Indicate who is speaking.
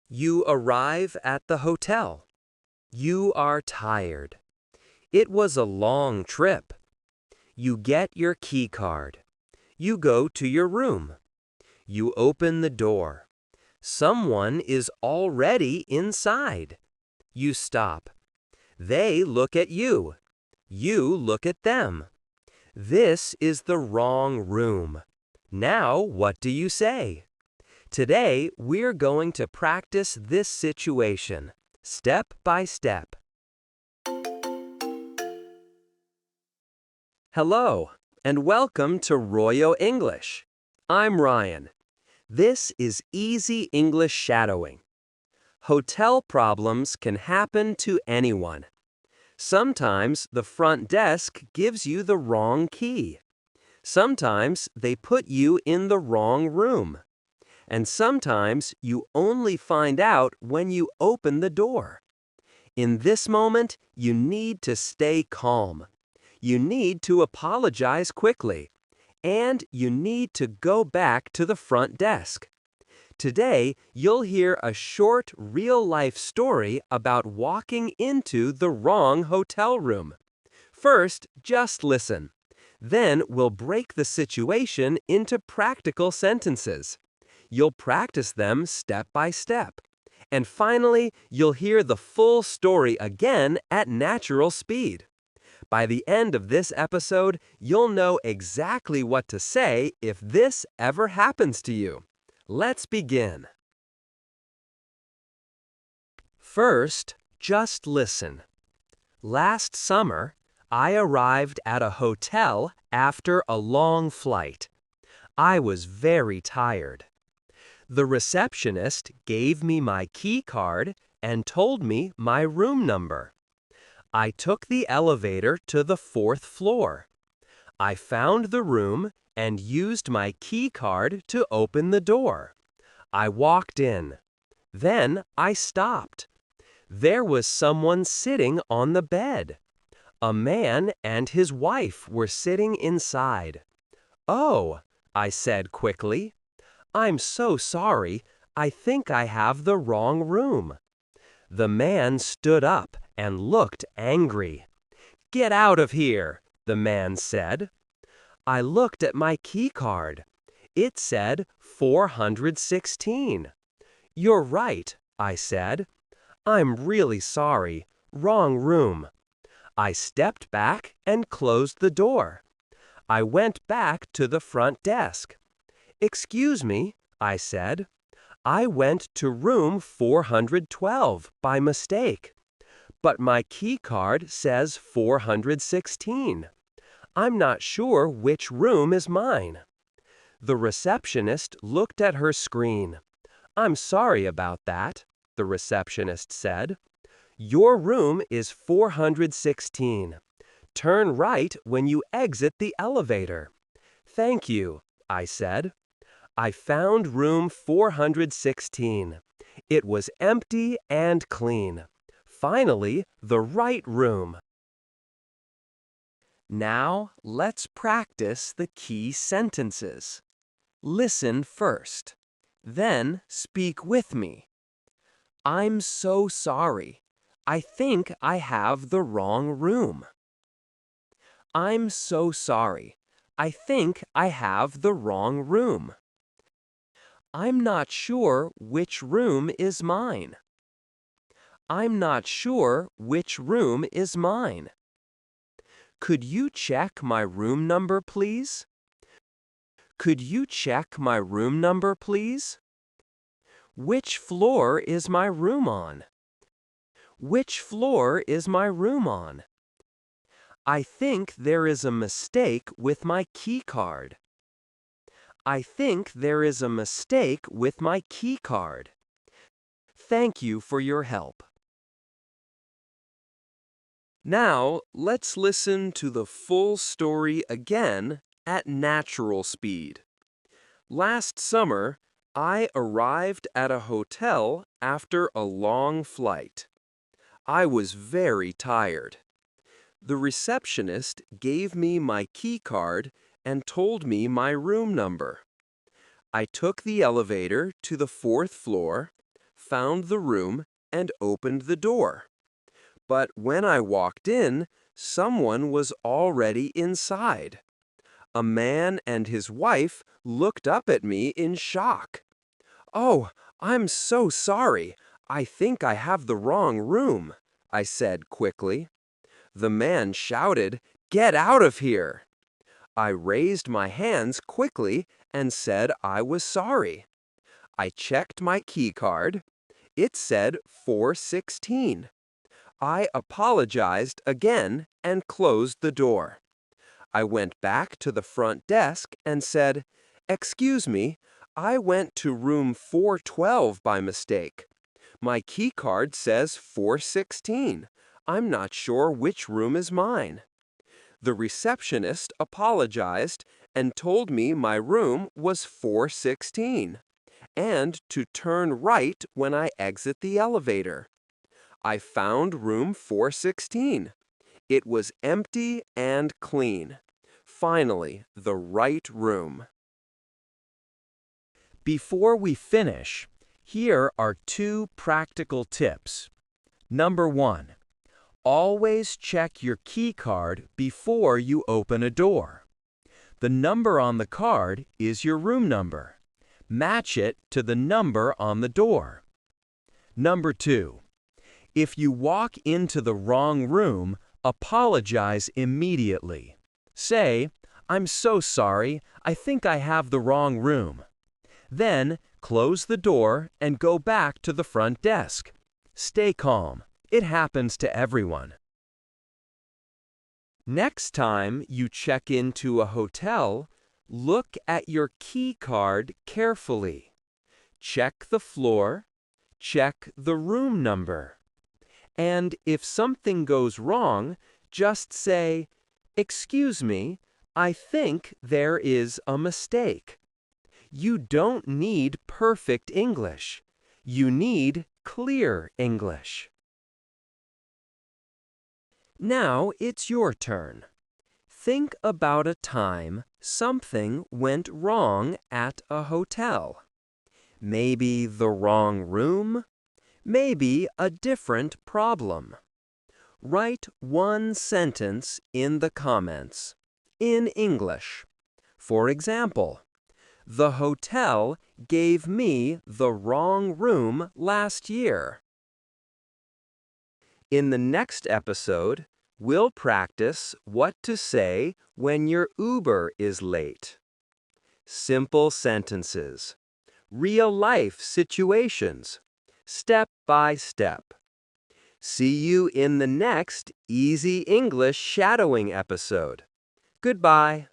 Speaker 1: You arrive at the hotel. You are tired. It was a long trip. You get your key card. You go to your room. You open the door. Someone is already inside. You stop. They look at you. You look at them. This is the wrong room. Now what do you say? Today, we're going to practice this situation, step by step. Hello, and welcome to Royo English. I'm Ryan. This is easy English shadowing. Hotel problems can happen to anyone. Sometimes the front desk gives you the wrong key. Sometimes they put you in the wrong room. And sometimes you only find out when you open the door. In this moment, you need to stay calm. You need to apologize quickly. And you need to go back to the front desk. Today, you'll hear a short, real-life story about walking into the wrong hotel room. First, just listen. Then we'll break the situation into practical sentences. You'll practice them step by step. And finally, you'll hear the full story again at natural speed. By the end of this episode, you'll know exactly what to say if this ever happens to you. Let's begin. First, just listen. Last summer, I arrived at a hotel after a long flight. I was very tired. The receptionist gave me my key card and told me my room number. I took the elevator to the 4th floor. I found the room and used my key card to open the door. I walked in. Then I stopped. There was someone sitting on the bed. A man and his wife were sitting inside. "Oh," I said quickly. "I'm so sorry. I think I have the wrong room." The man stood up and looked angry. "Get out of here," the man said. I looked at my key card. It said 416. "You're right," I said. "I'm really sorry. Wrong room." I stepped back and closed the door. I went back to the front desk. "Excuse me," I said. "I went to room 412 by mistake. But my key card says 416. I'm not sure which room is mine." The receptionist looked at her screen. "I'm sorry about that," the receptionist said. "Your room is 416. Turn right when you exit the elevator." "Thank you," I said. I found room 416. It was empty and clean. Finally, the right room. Now, let's practice the key sentences. Listen first. Then speak with me. "I'm so sorry. I think I have the wrong room." "I'm so sorry. I think I have the wrong room." "I'm not sure which room is mine." "I'm not sure which room is mine." "Could you check my room number, please?" "Could you check my room number, please?" "Which floor is my room on?" "Which floor is my room on?" "I think there is a mistake with my key card." "I think there is a mistake with my key card." Thank you for your help. Now, let's listen to the full story again at natural speed. Last summer, I arrived at a hotel after a long flight. I was very tired. The receptionist gave me my key card and told me my room number. I took the elevator to the 4th floor, found the room and opened the door. But when I walked in, someone was already inside. A man and his wife looked up at me in shock. "Oh, I'm so sorry. I think I have the wrong room," I said quickly. The man shouted, "Get out of here!" I raised my hands quickly and said I was sorry. I checked my key card. It said 416. I apologized again and closed the door. I went back to the front desk and said, "Excuse me, I went to room 412 by mistake. My key card says 416. I'm not sure which room is mine." The receptionist apologized and told me my room was 416 and to turn right when I exit the elevator. I found room 416. It was empty and clean. Finally, the right room. Before we finish, here are 2 practical tips. Number 1. Always check your key card before you open a door. The number on the card is your room number. Match it to the number on the door. Number 2. If you walk into the wrong room, apologize immediately. Say, "I'm so sorry, I think I have the wrong room." Then, close the door and go back to the front desk. Stay calm. It happens to everyone. Next time you check into a hotel, look at your key card carefully. Check the floor. Check the room number. And if something goes wrong, just say, "Excuse me, I think there is a mistake." You don't need perfect English. You need clear English. Now it's your turn. Think about a time something went wrong at a hotel. Maybe the wrong room, maybe a different problem. Write one sentence in the comments, in English. For example, "The hotel gave me the wrong room last year." In the next episode, we'll practice what to say when your Uber is late. Simple sentences. Real-life situations. Step by step. See you in the next Easy English Shadowing episode. Goodbye.